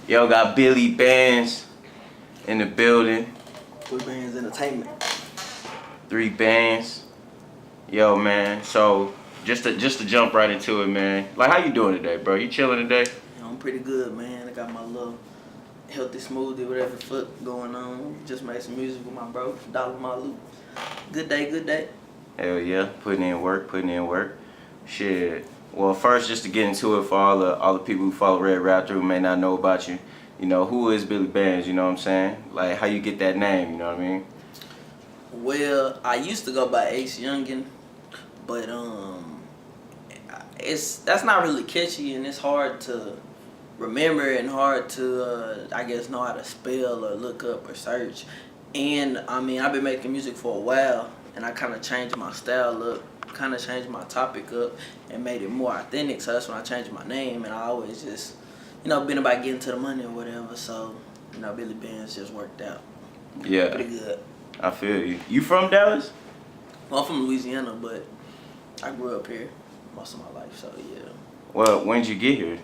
Yo, got Billie Bands in the building. Three Bands Entertainment. 3 bands. Yo, man. So just to jump right into it, man. Like, how you doing today, bro? You chilling today? I'm pretty good, man. I got my little healthy smoothie, whatever the fuck going on. Just made some music with my bro, Dollar Malu. Good day, good day. Hell yeah, putting in work. Shit. Well, first, just to get into it for all the people who follow Red Raptor who may not know about you, you know, who is Billie Bands? You know what I'm saying? Like, how you get that name? You know what I mean? Well, I used to go by Ace Youngin, but that's not really catchy and it's hard to remember and hard to I guess know how to spell or look up or search. And I mean, I've been making music for a while, and I kind of changed my style up, kind of changed my topic up, and made it more authentic. So that's when I changed my name, and I always just, been about getting to the money or whatever. So, Billie Bands just worked out. Yeah. Pretty good. I feel you. You from Dallas? Well, I'm from Louisiana, but I grew up here most of my life. So yeah. Well, when did you get here?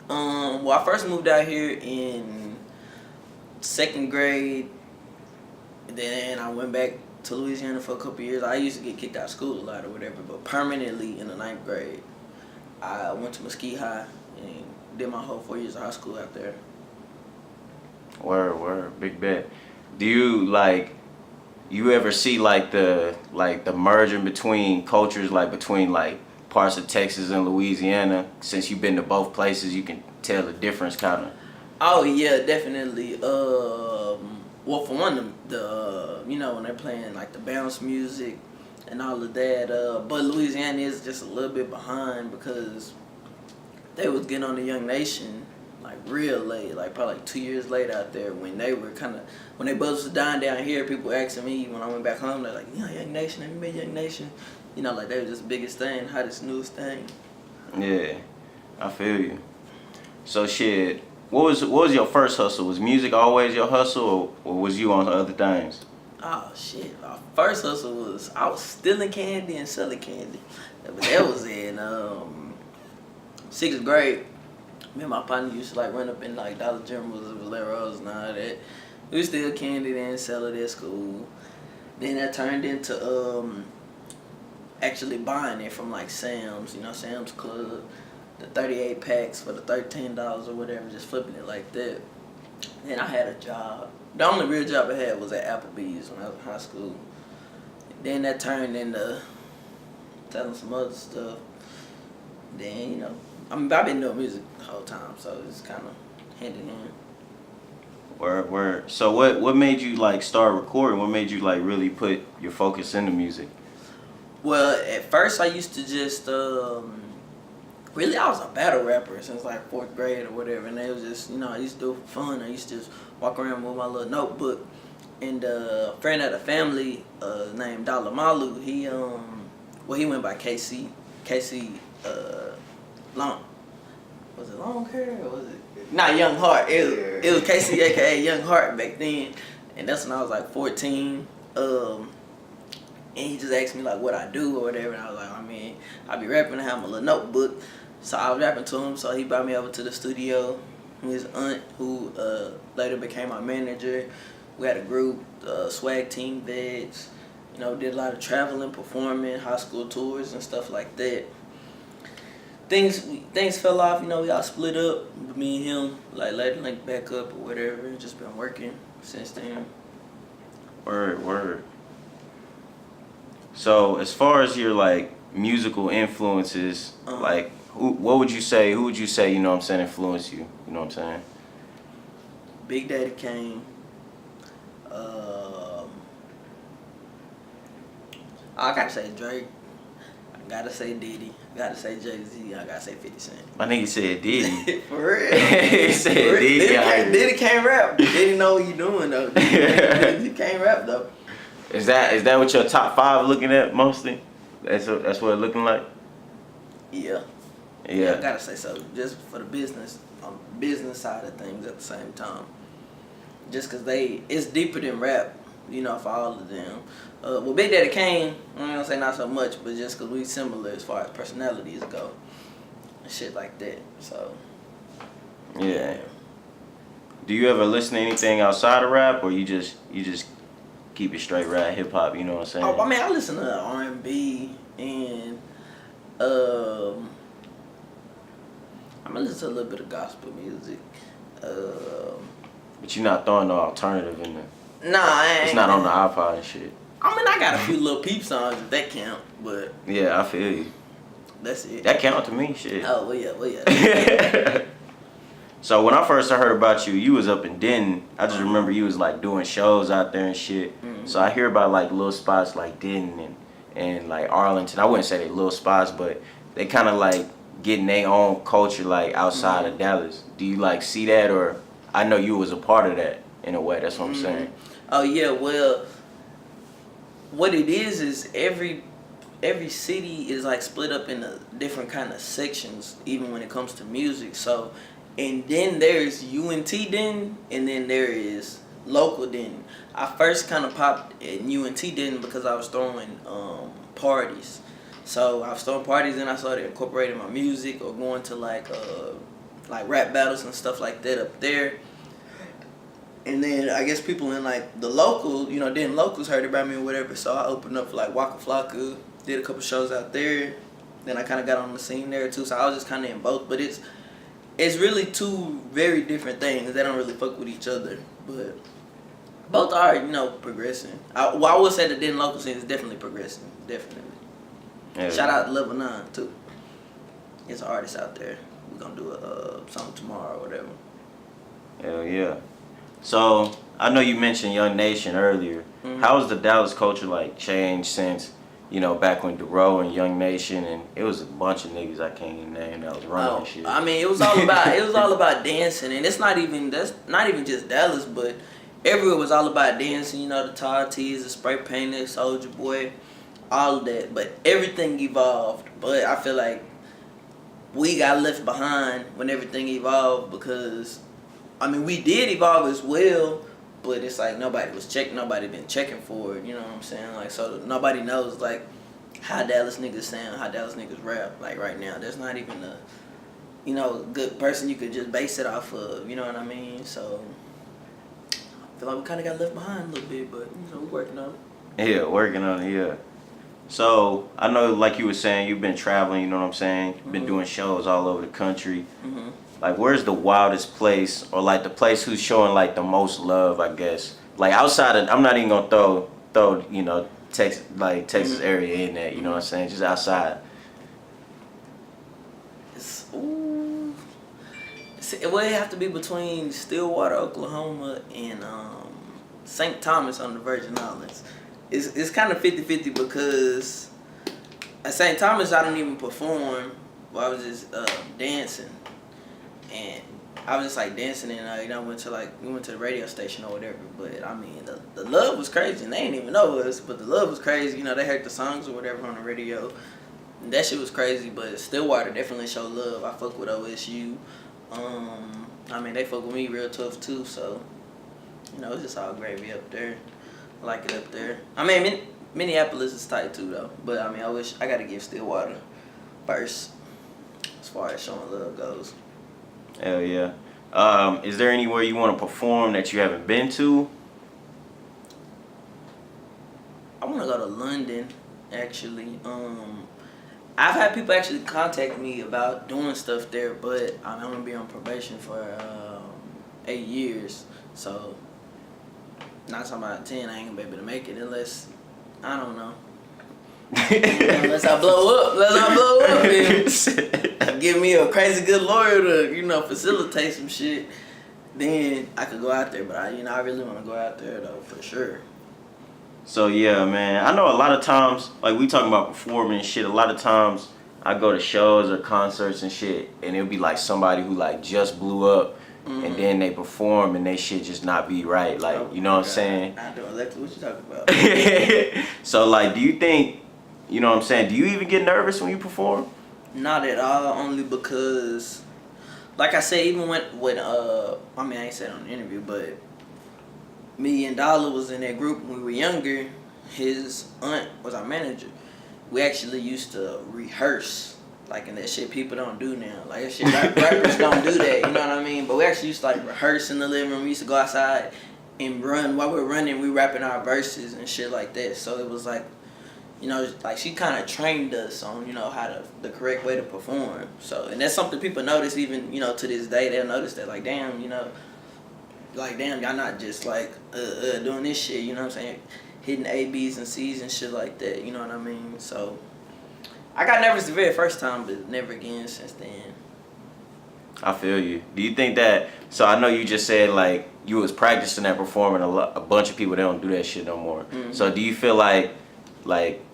Well, I first moved out here in 2nd grade. Then I went back to Louisiana for a couple years. I used to get kicked out of school a lot or whatever, but permanently in the 9th grade, I went to Mesquite High and did my whole 4 years of high school out there. Word, big bet. Do you ever see the merging between cultures, like between like parts of Texas and Louisiana? Since you've been to both places, you can tell the difference, kind of. Oh yeah, definitely. Well, for one, the when they're playing like the bounce music and all of that. But Louisiana is just a little bit behind because they was getting on the Young Nation like real late, like probably like 2 years late out there when they were when they buzz was dying down here. People were asking me when I went back home, they're like, Young Nation, have you met Young Nation? Like they were just the biggest thing, hottest newest thing. Yeah, I feel you. So shit. What was your first hustle? Was music always your hustle, or was you on other things? Oh shit! My first hustle was I was stealing candy and selling candy, but that was in 6th grade. Me and my partner used to like run up in like Dollar Generals and Valeros and all that. We would steal candy then sell it at school. Then that turned into actually buying it from like Sam's, Sam's Club. The 38 packs for the $13 or whatever, just flipping it like that. Then I had a job. The only real job I had was at Applebee's when I was in high school. Then that turned into selling some other stuff. Then, I've been doing music the whole time, so it's kind of hand in hand. Word. So what made you like start recording? What made you like really put your focus into music? Well, at first I used to just really, I was a battle rapper since like 4th grade or whatever, and it was just, I used to do it for fun. I used to just walk around with my little notebook, and a friend of the family named Dollar Malu, he went by KC, Long, was it Long Hair or was it, not Young Heart, it was KC aka Young Heart back then, and that's when I was like 14, and he just asked me like what I do or whatever, and I was like, I be rapping, I have my little notebook. So I was rapping to him, so he brought me over to the studio with his aunt, who later became my manager. We had a group, Swag Team Vets, did a lot of traveling, performing, high school tours and stuff like that. Things fell off, we all split up, me and him, like later linked back up or whatever, just been working since then. Word. So as far as your like musical influences, like who would you say, influenced you? You know what I'm saying? Big Daddy Kane. I gotta say Drake. I gotta say Diddy. I gotta say Jay-Z. I gotta say 50 Cent. My nigga said Diddy. For real. He said Diddy. Diddy can't rap. Diddy know what you doing though. He can't rap though. Is that what your top 5 looking at mostly? That's what it looking like? Yeah, I gotta say so. Just for the business, on the business side of things at the same time. Just cause it's deeper than rap, for all of them. Well, Big Daddy Kane, I'm gonna say not so much, but just cause we similar as far as personalities go, and shit like that. So. Yeah. Do you ever listen to anything outside of rap, or you just keep it straight rap, hip hop? You know what I'm saying? Oh, I mean, I listen to R&B and um, I'm gonna listen to a little bit of gospel music. But you're not throwing no alternative in there. Nah, I ain't. It's not on the iPod and shit. I mean, I got a few little peep songs if that count, but Yeah, I feel you. that's it. That count to me, shit. Oh, well, yeah. So when I first heard about you, you was up in Denton. I just remember you was like doing shows out there and shit. Mm-hmm. So I hear about like little spots like Denton and like Arlington. I wouldn't say they little spots, but they kind of like getting their own culture like outside of Dallas. Do you like see that, or I know you was a part of that in a way. That's what I'm saying. Oh yeah, well, what it is every city is like split up into different kind of sections, even when it comes to music. So, and then there's UNT Denton, and then there is local Denton. I first kind of popped at UNT Denton because I was throwing parties. So I was throwing parties, and I started incorporating my music or going to like rap battles and stuff like that up there. And then I guess people in like the local, then locals heard about me or whatever. So I opened up for like Waka Flocka, did a couple shows out there. Then I kind of got on the scene there too. So I was just kind of in both. But it's really two very different things. They don't really fuck with each other. But both are, progressing. I would say the Denton local scene is definitely progressing. Definitely. Yeah. Shout out to Level 9 too. It's an artist out there. We're going to do a song tomorrow or whatever. Hell yeah. So I know you mentioned Young Nation earlier. Mm-hmm. How has the Dallas culture like changed since, back when Duro and Young Nation and it was a bunch of niggas I can't even name that was running and shit. I mean, it was all about dancing, and that's not even just Dallas, but everywhere was all about dancing. The Tall Tees, the Spray Painted, Soulja Boy, all of that. But everything evolved. But I feel like we got left behind when everything evolved because, I mean, we did evolve as well, but it's like nobody been checking for it, you know what I'm saying? Like, so nobody knows, like, how Dallas niggas sound, how Dallas niggas rap, like, right now. There's not even a, good person you could just base it off of, you know what I mean? So, I feel like we kind of got left behind a little bit, but, we're working on it. Yeah, working on it, yeah. So, I know, like you were saying, you've been traveling, you know what I'm saying? You've been doing shows all over the country. Mm-hmm. Like, where's the wildest place, or like the place who's showing like the most love, I guess? Like outside of, I'm not even gonna throw Texas area in there, you know what I'm saying? Just outside. It would have to be between Stillwater, Oklahoma, and St. Thomas on the Virgin Islands. It's kind of 50-50 because at St. Thomas I don't even perform. I was just dancing. And I was just like dancing, and we went to the radio station or whatever. But I mean, the love was crazy, and they didn't even know us. But the love was crazy. They heard the songs or whatever on the radio. And that shit was crazy. But Stillwater definitely showed love. I fuck with OSU. I mean, they fuck with me real tough too. So it's just all gravy up there. I like it up there. I mean, Minneapolis is tight too though. But I mean, I gotta give Stillwater first as far as showing love goes. Hell yeah. Is there anywhere you want to perform that you haven't been to? I want to go to London, actually. I've had people actually contact me about doing stuff there, but I'm going to be on probation for 8 years. So, 9 times out of 10, I ain't going to be able to make it unless, I don't know. Unless I blow up, and give me a crazy good lawyer to, facilitate some shit, then I could go out there. But I really want to go out there though, for sure. So yeah, man, I know a lot of times, like we talking about performing and shit, a lot of times I go to shows or concerts and shit, and it'll be like somebody who like just blew up, and then they perform and they shit just not be right, like, you know what I'm saying? I know exactly what you're talking about. So like, do you think, you know what I'm saying, do you even get nervous when you perform? Not at all, only because, like I said, even when I mean, I ain't said on the interview, but me and Dollar was in that group when we were younger. His aunt was our manager. We actually used to rehearse Like, and that shit people don't do now. Like, that shit rappers don't do that, you know what I mean? But we actually used to, like, rehearse in the living room. We used to go outside and run. While we were running, we rapping our verses and shit like that. So it was like, you know, like, she kind of trained us on, you know, how the correct way to perform. So, and that's something people notice even, you know, to this day. They'll notice that, like, damn, you know, like, damn, y'all not just, like, doing this shit, you know what I'm saying? Hitting A, B's, and C's and shit like that, you know what I mean? So I got nervous the very first time, but never again since then. I feel you. Do you think that? So I know you just said like you was practicing that performing a bunch of people they don't do that shit no more. Mm-hmm. So do you feel like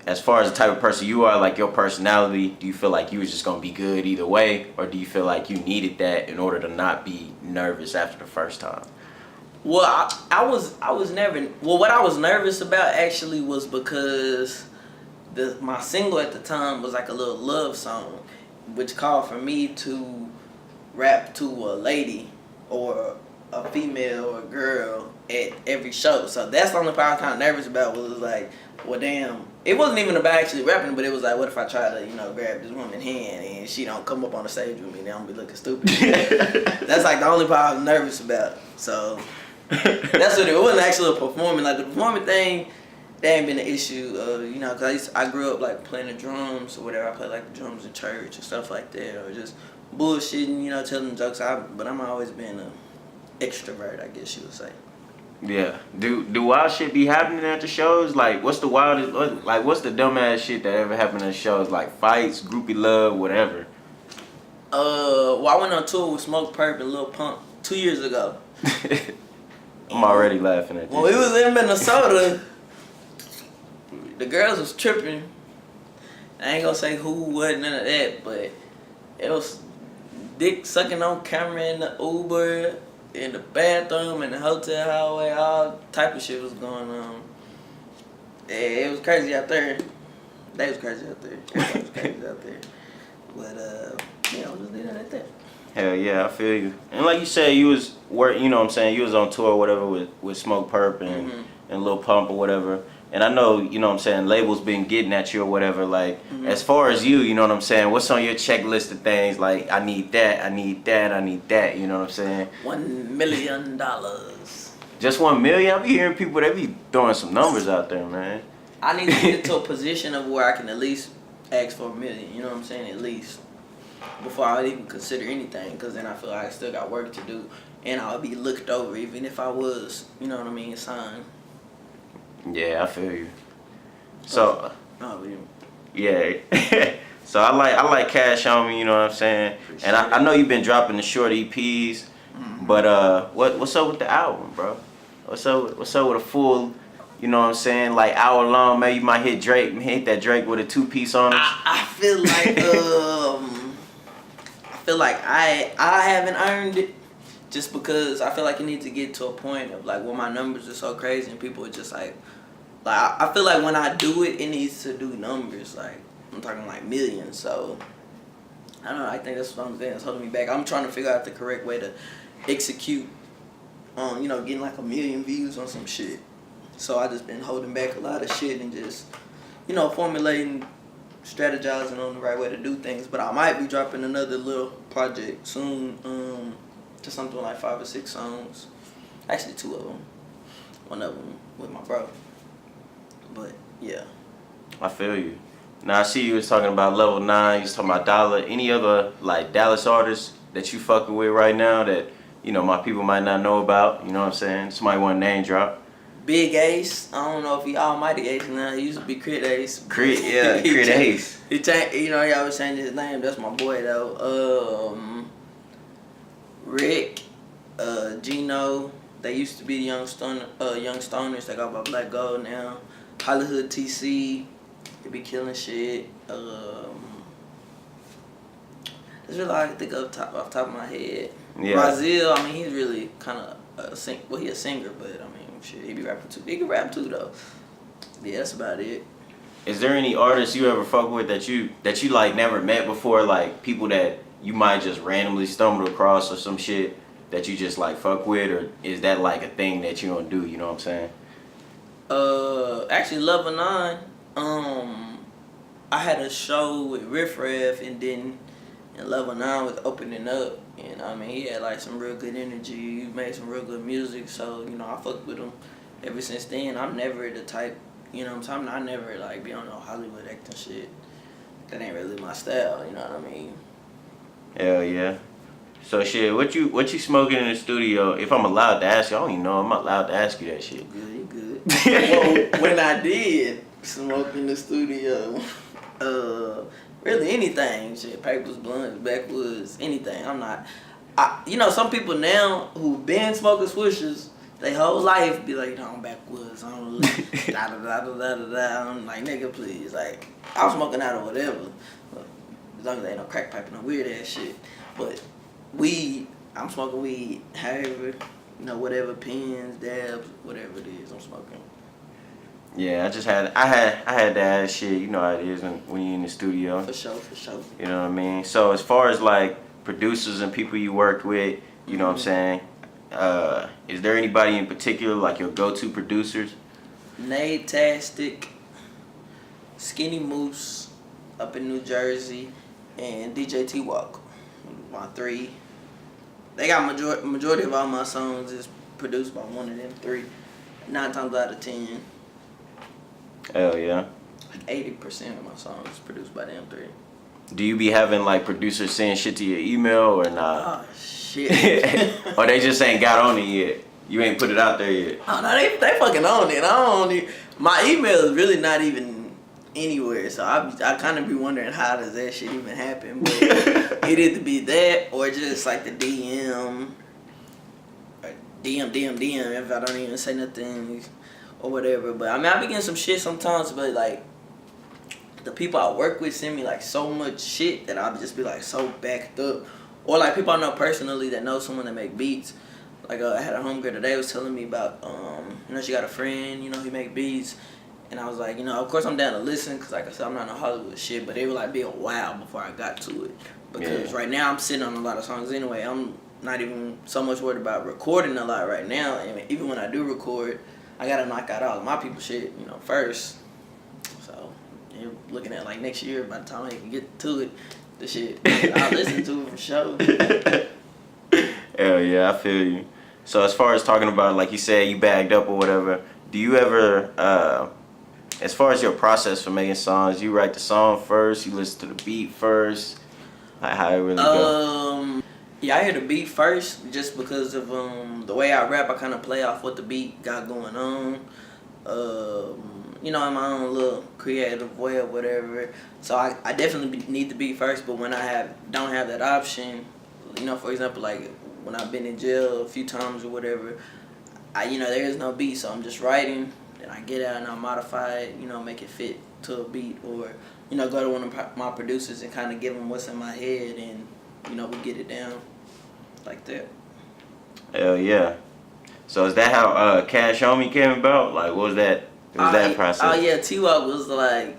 as far as the type of person you are, like your personality, do you feel like you was just gonna be good either way, or do you feel like you needed that in order to not be nervous after the first time? Well, I was never. Well, what I was nervous about actually was because my single at the time was like a little love song, which called for me to rap to a lady or a female or a girl at every show. So that's the only part I was kind of nervous about. Was like, well, damn. It wasn't even about actually rapping, but it was like, what if I try to, you know, grab this woman's hand and she don't come up on the stage with me? Then I'm gonna be looking stupid. That's like the only part I was nervous about. So that's what it wasn't actually a performing. Like the performing thing, that ain't been an issue. You know, cause I grew up like playing the drums or whatever. I played like the drums in church and stuff like that, or just bullshitting, you know, telling jokes. But I'm always been an extrovert, I guess you would say. Yeah. Do wild shit be happening at the shows? Like, what's the wildest? Like, what's the dumbass shit that ever happened at shows? Like fights, groupie love, whatever. Well, I went on tour with Smoke Perp and Lil Pump 2 years ago. I'm already laughing at this. When we was in Minnesota, the girls was tripping. I ain't gonna say who, what, none of that, but it was dick sucking on camera in the Uber, in the bathroom, in the hotel hallway, all type of shit was going on. Yeah, it was crazy out there. They was crazy out there. Everybody was crazy out there. But yeah, I was just leaving it at that. Hell yeah, I feel you. And like you said, you was you know what I'm saying, you was on tour or whatever with Smoke Perp and Lil Pump or whatever. And I know, you know what I'm saying, labels been getting at you or whatever. Like, as far as you know what I'm saying, what's on your checklist of things? Like, I need that, I need that, I need that, you know what I'm saying? $1 million. Just 1 million? I be hearing people, they be throwing some numbers out there, man. I need to get to a position of where I can at least ask for $1 million, you know what I'm saying, at least. Before I would even consider anything, because then I feel like I still got work to do. And I would be looked over even if I was, you know what I mean, signed. Yeah, I feel you. So, oh, yeah. So I like Cash on Me, you know what I'm saying? And I know you've been dropping the short EPs, but what's up with the album, bro? What's up with a full, you know what I'm saying, like hour long? Maybe you might hit that Drake with a 2-piece on it. I feel like I haven't earned it, just because I feel like it needs to get to a point of like where my numbers are so crazy and people are just like I feel like when I do it, it needs to do numbers. Like I'm talking like millions. So I don't know. I think that's what I'm saying. It's holding me back. I'm trying to figure out the correct way to execute on, you know, getting like 1 million views on some shit. So I just been holding back a lot of shit and just, you know, formulating, strategizing on the right way to do things. But I might be dropping another little project soon, to something like 5 or 6 songs. Actually 2 of them. One of them with my bro. But yeah. I feel you. Now I see you was talking about Level 9, you was talking about Dollar. Any other like Dallas artists that you fucking with right now that, you know, my people might not know about, you know what I'm saying? Somebody want to name drop. Big Ace, I don't know if he Almighty Ace now. He used to be Crit Ace. Yeah, Crit Ace. He changed, you know, he always changed his name. That's my boy though. Rick, Gino. They used to be young stoners. They got by Black Gold now. Hollywood TC. They be killing shit. That's really all I can think of off the top of my head. Yeah. Brazil, I mean, he's really kind of he a singer, but I mean, shit, he be rapping too. He can rap too though. Yeah, that's about it. Is there any artists you ever fuck with that you like never met before, like people that you might just randomly stumble across or some shit that you just like fuck with, or is that like a thing that you don't do, you know what I'm saying? Actually Level 9, I had a show with Riff Raff, and then in Level 9 was opening up. And I mean, he had like some real good energy. He made some real good music. So, you know, I fucked with him ever since then. I'm never the type, you know what I'm saying? I never like be on no Hollywood acting shit. That ain't really my style, you know what I mean? Hell yeah. So shit, what you smoking in the studio? If I'm allowed to ask you, I don't even know I'm not allowed to ask you that shit. You good. Well, when I did smoke in the studio, really anything, shit, papers, blunts, backwoods, anything. You know, some people now who been smoking swishers, they whole life be like, you know, I'm backwoods, I'm da da da da da da. I'm like, nigga, please, like, I'm smoking out of whatever, as long as there ain't no crack pipe, no weird ass shit. But weed, I'm smoking weed, however, you know, whatever, pens, dabs, whatever it is, I'm smoking. Yeah, I had to ask shit. You know how it is when you're in the studio. For sure. You know what I mean? So as far as like producers and people you worked with, you know what I'm saying? Is there anybody in particular like your go-to producers? Nate-tastic, Skinny Moose up in New Jersey, and DJ T-Walk. My three. They got majority of all my songs is produced by one of them three. 9 times out of 10. Hell yeah. Like 80% of my songs is produced by them three. Do you be having like producers saying shit to your email or not? Oh shit. Or they just ain't got on it yet? You ain't put it out there yet? Oh no, they fucking on it. My email is really not even anywhere, so I kind of be wondering how does that shit even happen. But it either be that or just like the DM, or DM if I don't even say nothing or whatever. But I mean, I be getting some shit sometimes, but like the people I work with send me like so much shit that I'll just be like so backed up. Or like people I know personally that know someone that make beats. Like I had a homegirl today was telling me about, you know, she got a friend, you know, he make beats. And I was like, you know, of course I'm down to listen because like I said, I'm not in Hollywood shit. But it would like be a while before I got to it. Because right now I'm sitting on a lot of songs anyway. I'm not even so much worried about recording a lot right now. I mean, even when I do record, I got to knock out all of my people shit, you know, first. So you're looking at like next year by the time I can get to it. The shit, I'll listen to it for sure. Hell yeah, I feel you. So as far as talking about, like you said, you bagged up or whatever, do you ever, as far as your process for making songs, you write the song first, you listen to the beat first, like how it really go? Yeah, I hear the beat first just because of the way I rap. I kind of play off what the beat got going on. You know, in my own little creative way or whatever. So I definitely need the beat first, but when I don't have that option, you know, for example, like when I've been in jail a few times or whatever, you know, there is no beat, so I'm just writing, then I get out and I modify it, you know, make it fit to a beat, or, you know, go to one of my producers and kind of give them what's in my head, and, you know, we get it down like that. Hell yeah. So is that how Cash On Me came about? Like, what was that? Was that process? Oh yeah, T-Walk was like,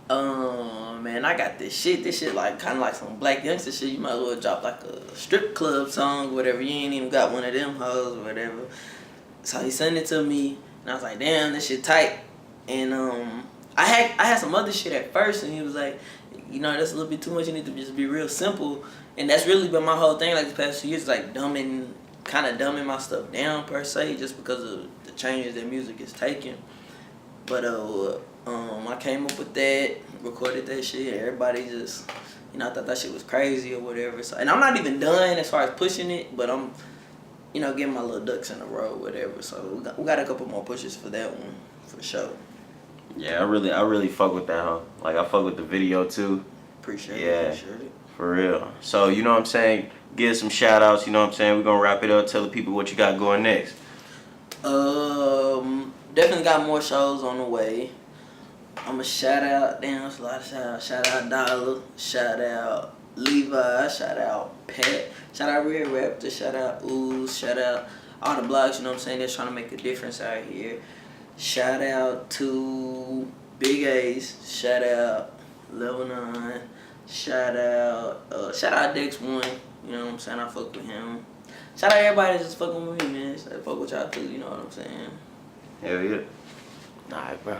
man, I got this shit like kind of like some black youngster shit. You might as well drop like a strip club song or whatever. You ain't even got one of them hoes or whatever. So he sent it to me, and I was like, damn, this shit tight. And I had some other shit at first, and he was like, you know, that's a little bit too much. You need to just be real simple. And that's really been my whole thing like the past 2 years, like dumbing my stuff down per se, just because of the changes that music is taking. But I came up with that, recorded that shit. Everybody just, you know, I thought that shit was crazy or whatever. So, and I'm not even done as far as pushing it, but I'm, you know, getting my little ducks in a row, whatever. So we got a couple more pushes for that one, for sure. Yeah, I really fuck with that, huh? Like I fuck with the video too. Appreciate it. Yeah, for real. So you know what I'm saying? Give some shout outs. You know what I'm saying? We're gonna wrap it up. Tell the people what you got going next. Definitely got more shows on the way. I'm a shout out, damn, it's a lot of shout outs. Shout out Dollar, shout out Levi, shout out Pat, shout out Red Raptor, shout out Ooze, shout out all the blogs, you know what I'm saying, they're trying to make a difference out here. Shout out to Big Ace, shout out Level 9, shout out Dex One, you know what I'm saying, I fuck with him. Shout out everybody that's just fucking with me, man. I fuck with y'all too, you know what I'm saying. Hell yeah. Alright, bro.